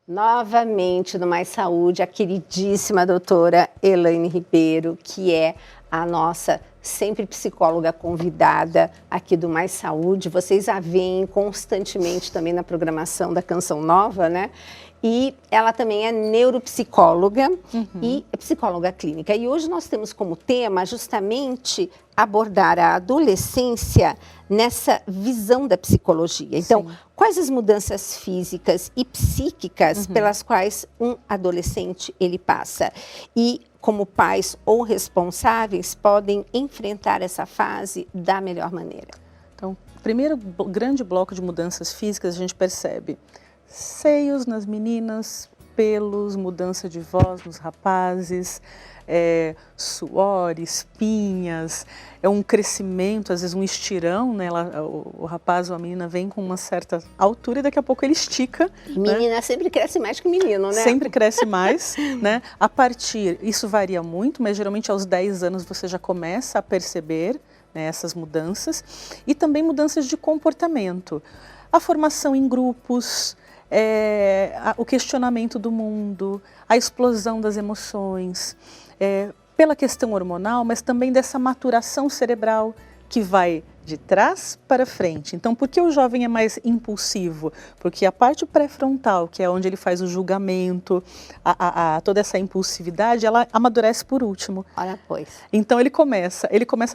Novamente no Mais Saúde, a queridíssima doutora Elaine Ribeiro, que é a nossa sempre psicóloga convidada aqui do Mais Saúde. Vocês a veem constantemente também na programação da Canção Nova, né? E ela também é neuropsicóloga e psicóloga clínica. E hoje nós temos como tema justamente abordar a adolescência nessa visão da psicologia. Então, quais as mudanças físicas e psíquicas pelas quais um adolescente ele passa? E como pais ou responsáveis podem enfrentar essa fase da melhor maneira? Então, primeiro grande bloco de mudanças físicas a gente percebe seios nas meninas, pelos, mudança de voz nos rapazes, suor, espinhas, é um crescimento, às vezes um estirão, né? O rapaz ou a menina vem com uma certa altura e daqui a pouco ele estica. Menina, né? Sempre cresce mais que menino, né? Sempre cresce mais, né? A partir, isso varia muito, mas geralmente aos 10 anos você já começa a perceber, né, essas mudanças e também mudanças de comportamento. A formação em grupos, o questionamento do mundo, a explosão das emoções, pela questão hormonal, mas também dessa maturação cerebral que vai de trás para frente. Então, por que o jovem é mais impulsivo? Porque a parte pré-frontal, que é onde ele faz o julgamento, toda essa impulsividade, ela amadurece por último. Olha, pois. Então, ele começa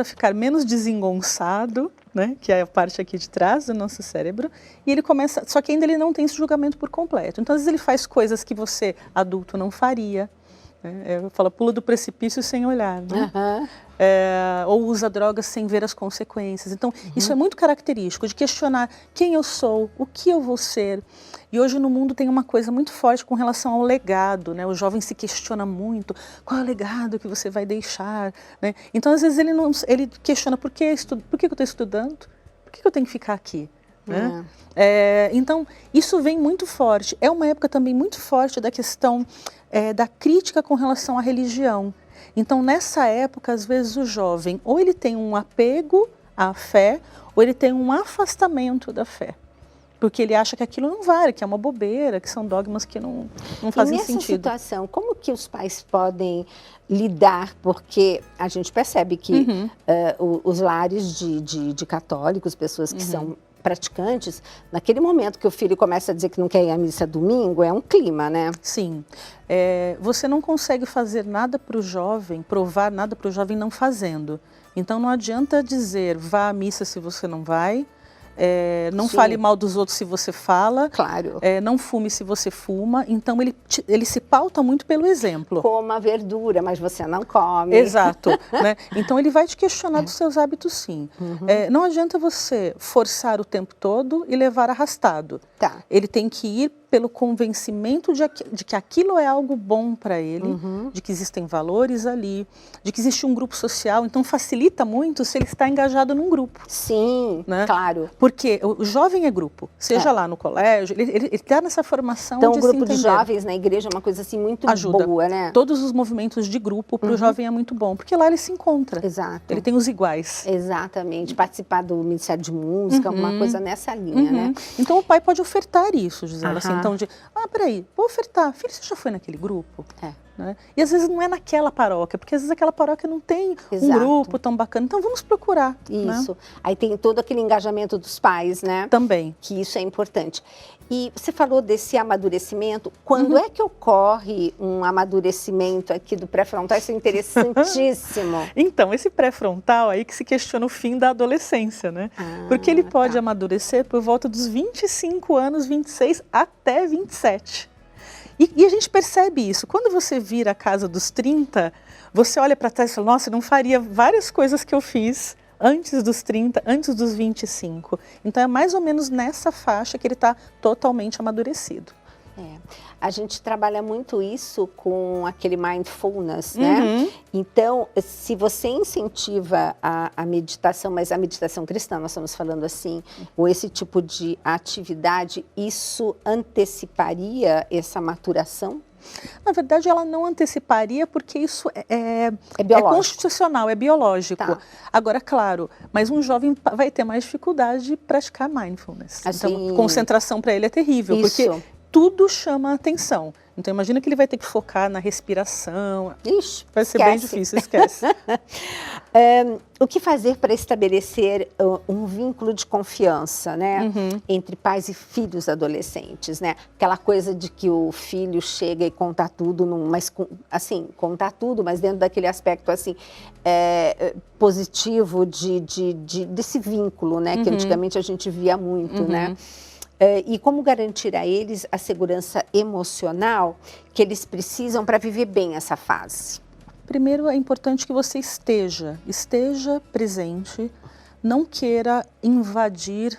a ficar menos desengonçado, né, que é a parte aqui de trás do nosso cérebro, e ele começa, só que ainda ele não tem esse julgamento por completo. Então, às vezes ele faz coisas que você, adulto, não faria. Eu falo, pula do precipício sem olhar, né? Ou usa drogas sem ver as consequências. Então, isso é muito característico de questionar quem eu sou, o que eu vou ser. E hoje no mundo tem uma coisa muito forte com relação ao legado, né? O jovem se questiona muito, qual é o legado que você vai deixar, né? Então, às vezes ele questiona por que eu estou estudando, por que eu tenho que ficar aqui? Né? Então, isso vem muito forte. É uma época também muito forte da questão da crítica com relação à religião. Então, nessa época, às vezes o jovem, ou ele tem um apego à fé, ou ele tem um afastamento da fé. Porque ele acha que aquilo não vale, que é uma bobeira, que são dogmas que não fazem sentido. E nessa situação, como que os pais podem lidar? Porque a gente percebe que os lares de católicos, pessoas que são praticantes, naquele momento que o filho começa a dizer que não quer ir à missa domingo, é um clima, né? Sim. Você não consegue fazer nada para o jovem, provar nada para o jovem não fazendo. Então não adianta dizer, vá à missa se você não vai, não fale mal dos outros se você fala, claro. Não fume se você fuma. Então ele se pauta muito pelo exemplo. Coma verdura, mas você não come. Exato. Né? Então ele vai te questionar dos seus hábitos, sim. Não adianta você forçar o tempo todo e levar arrastado. Tá. Ele tem que ir pelo convencimento de que aquilo é algo bom para ele, de que existem valores ali, de que existe um grupo social. Então facilita muito se ele está engajado num grupo. Sim, né? Claro. Porque o jovem é grupo, seja lá no colégio, ele está nessa formação então, de o grupo se de jovens na igreja é uma coisa assim muito boa, né? Todos os movimentos de grupo para o jovem é muito bom, porque lá ele se encontra. Exato. Ele tem os iguais. Exatamente. Participar do Ministério de Música, uma coisa nessa linha, né? Então o pai pode ofertar isso, Gisela, assim, então peraí, vou ofertar. Filho, você já foi naquele grupo? Né? E às vezes não é naquela paróquia, porque às vezes aquela paróquia não tem um grupo tão bacana. Então vamos procurar. Isso. Né? Aí tem todo aquele engajamento dos pais, né? Também. Que isso é importante. E você falou desse amadurecimento. Quando é que ocorre um amadurecimento aqui do pré-frontal? Isso é interessantíssimo. Então, esse pré-frontal aí que se questiona o fim da adolescência, né? Porque ele pode amadurecer por volta dos 25 anos, 26 até 27. E a gente percebe isso. Quando você vira a casa dos 30, você olha para trás e fala, nossa, eu não faria várias coisas que eu fiz antes dos 30, antes dos 25. Então é mais ou menos nessa faixa que ele está totalmente amadurecido. A gente trabalha muito isso com aquele mindfulness, né? Então, se você incentiva a meditação, mas a meditação cristã, nós estamos falando assim, ou esse tipo de atividade, isso anteciparia essa maturação? Na verdade, ela não anteciparia porque isso é constitucional, é biológico. Tá. Agora, claro, mas um jovem vai ter mais dificuldade de praticar mindfulness. Assim, então, concentração para ele é terrível, isso. porque tudo chama a atenção. Então imagina que ele vai ter que focar na respiração. Ixi, vai ser bem difícil, esquece. O que fazer para estabelecer um vínculo de confiança, né, entre pais e filhos adolescentes, né? Aquela coisa de que o filho chega e conta tudo, mas assim, contar tudo, mas dentro daquele aspecto assim positivo desse vínculo, né, que antigamente a gente via muito, né? E como garantir a eles a segurança emocional que eles precisam para viver bem essa fase? Primeiro, é importante que você esteja presente, não queira invadir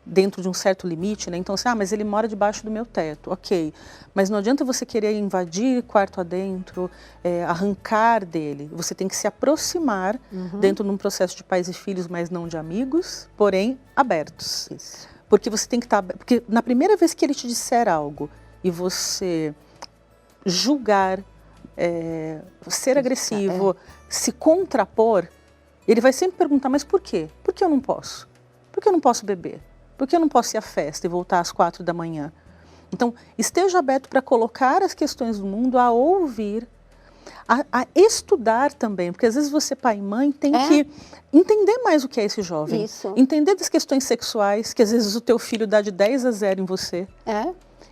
dentro de um certo limite, né? Então, assim, mas ele mora debaixo do meu teto, ok. Mas não adianta você querer invadir quarto adentro, arrancar dele. Você tem que se aproximar dentro de um processo de pais e filhos, mas não de amigos, porém abertos. Isso. Porque você tem que estar... Porque na primeira vez que ele te disser algo e você julgar, ser agressivo, se contrapor, ele vai sempre perguntar, mas por quê? Por que eu não posso? Por que eu não posso beber? Por que eu não posso ir à festa e voltar às 4 da manhã? Então, esteja aberto para colocar as questões do mundo, a ouvir, a estudar também, porque às vezes você, pai e mãe, tem que entender mais o que é esse jovem. Isso. Entender das questões sexuais, que às vezes o teu filho dá de 10-0 em você.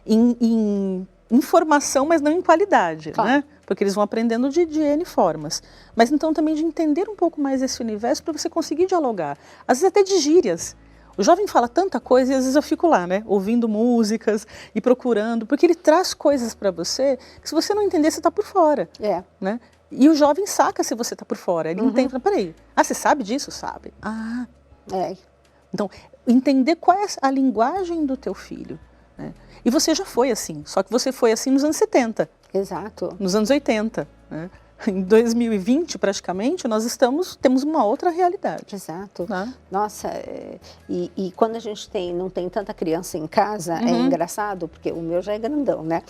Em informação, mas não em qualidade, claro, né? Porque eles vão aprendendo de N formas. Mas então também de entender um pouco mais esse universo para você conseguir dialogar. Às vezes até de gírias. O jovem fala tanta coisa e às vezes eu fico lá, né? Ouvindo músicas e procurando, porque ele traz coisas para você que se você não entender, você está por fora. Né? E o jovem saca se você está por fora. Ele entende, peraí, você sabe disso? Sabe. Então, entender qual é a linguagem do teu filho. Né? E você já foi assim, só que você foi assim nos anos 70. Exato. Nos anos 80. Né? Em 2020, praticamente, nós temos uma outra realidade. Exato. Nossa, e quando a gente não tem tanta criança em casa, é engraçado, porque o meu já é grandão, né?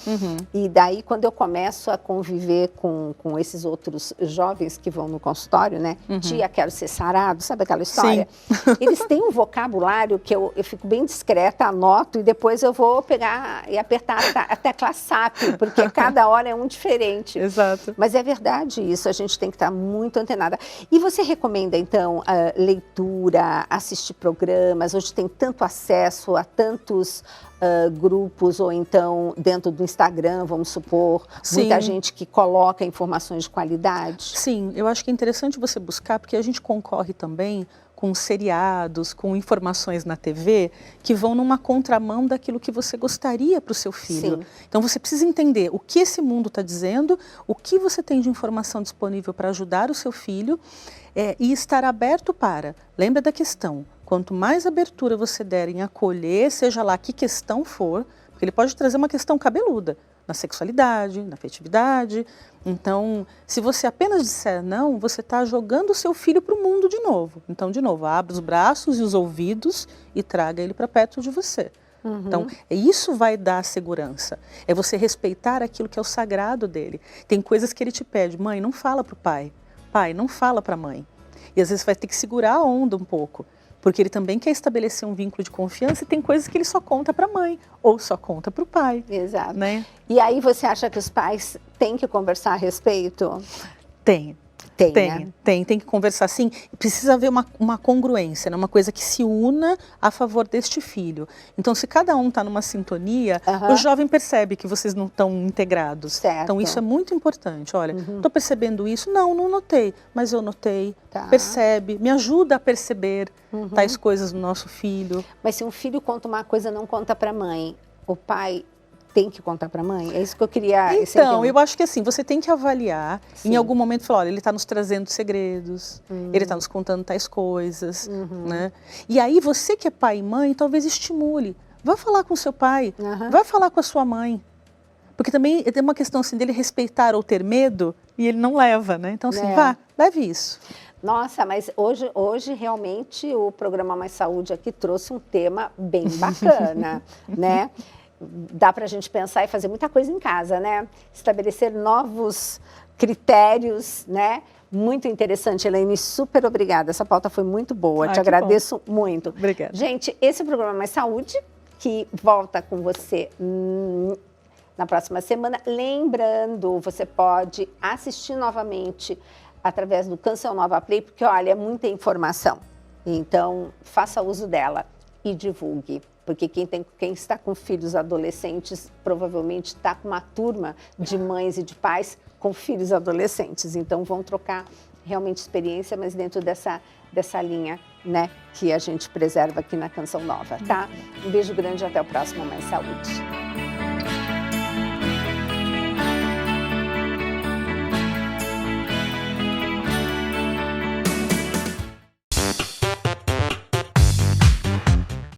E daí, quando eu começo a conviver com esses outros jovens que vão no consultório, né? Tia, quero ser sarado, sabe aquela história? Sim. Eles têm um vocabulário que eu fico bem discreta, anoto, e depois eu vou pegar e apertar a tecla SAP, porque cada hora é um diferente. Exato. Mas é verdade isso, a gente tem que estar muito antenada. E você recomenda, então, leitura, assistir programas? Hoje tem tanto acesso a tantos grupos, ou então dentro do Instagram, vamos supor, muita gente que coloca informações de qualidade. Sim, eu acho que é interessante você buscar, porque a gente concorre também com seriados, com informações na TV, que vão numa contramão daquilo que você gostaria para o seu filho. Sim. Então você precisa entender o que esse mundo está dizendo, o que você tem de informação disponível para ajudar o seu filho, e estar aberto para, lembra da questão, quanto mais abertura você der em acolher, seja lá que questão for, porque ele pode trazer uma questão cabeluda, na sexualidade, na afetividade. Então, se você apenas disser não, você está jogando o seu filho para o mundo de novo. Então, de novo, abra os braços e os ouvidos e traga ele para perto de você. Então, isso vai dar segurança. É você respeitar aquilo que é o sagrado dele. Tem coisas que ele te pede. Mãe, não fala para o pai. Pai, não fala para a mãe. E às vezes vai ter que segurar a onda um pouco. Porque ele também quer estabelecer um vínculo de confiança e tem coisas que ele só conta para a mãe ou só conta para o pai. Exato. Né? E aí você acha que os pais têm que conversar a respeito? Tem. Né? Tem que conversar sim. Precisa haver uma congruência, né? Uma coisa que se una a favor deste filho. Então, se cada um está numa sintonia, o jovem percebe que vocês não estão integrados. Certo. Então, isso é muito importante. Olha, estou percebendo isso? Não notei, mas eu notei. Percebe, me ajuda a perceber tais coisas no nosso filho. Mas se um filho conta uma coisa e não conta para a mãe, o pai tem que contar para a mãe? É isso que eu queria... Então, eu acho que assim, você tem que avaliar, em algum momento, falar, olha, ele está nos trazendo segredos, ele está nos contando tais coisas, né? E aí, você que é pai e mãe, talvez estimule. Vá falar com seu pai, vá falar com a sua mãe. Porque também tem uma questão assim, dele respeitar ou ter medo, e ele não leva, né? Então, assim, vá, leve isso. Nossa, mas hoje realmente o programa Mais Saúde aqui trouxe um tema bem bacana, né? Dá para a gente pensar e fazer muita coisa em casa, né? Estabelecer novos critérios, né? Muito interessante, Elaine, super obrigada. Essa pauta foi muito boa, te agradeço muito. Obrigada. Gente, esse programa Mais Saúde que volta com você na próxima semana. Lembrando, você pode assistir novamente através do Canção Nova Play, porque, olha, é muita informação. Então, faça uso dela e divulgue. Porque quem está com filhos adolescentes provavelmente está com uma turma de mães e de pais com filhos adolescentes. Então, vão trocar realmente experiência, mas dentro dessa linha, né, que a gente preserva aqui na Canção Nova, tá? Um beijo grande e até o próximo Mais Saúde.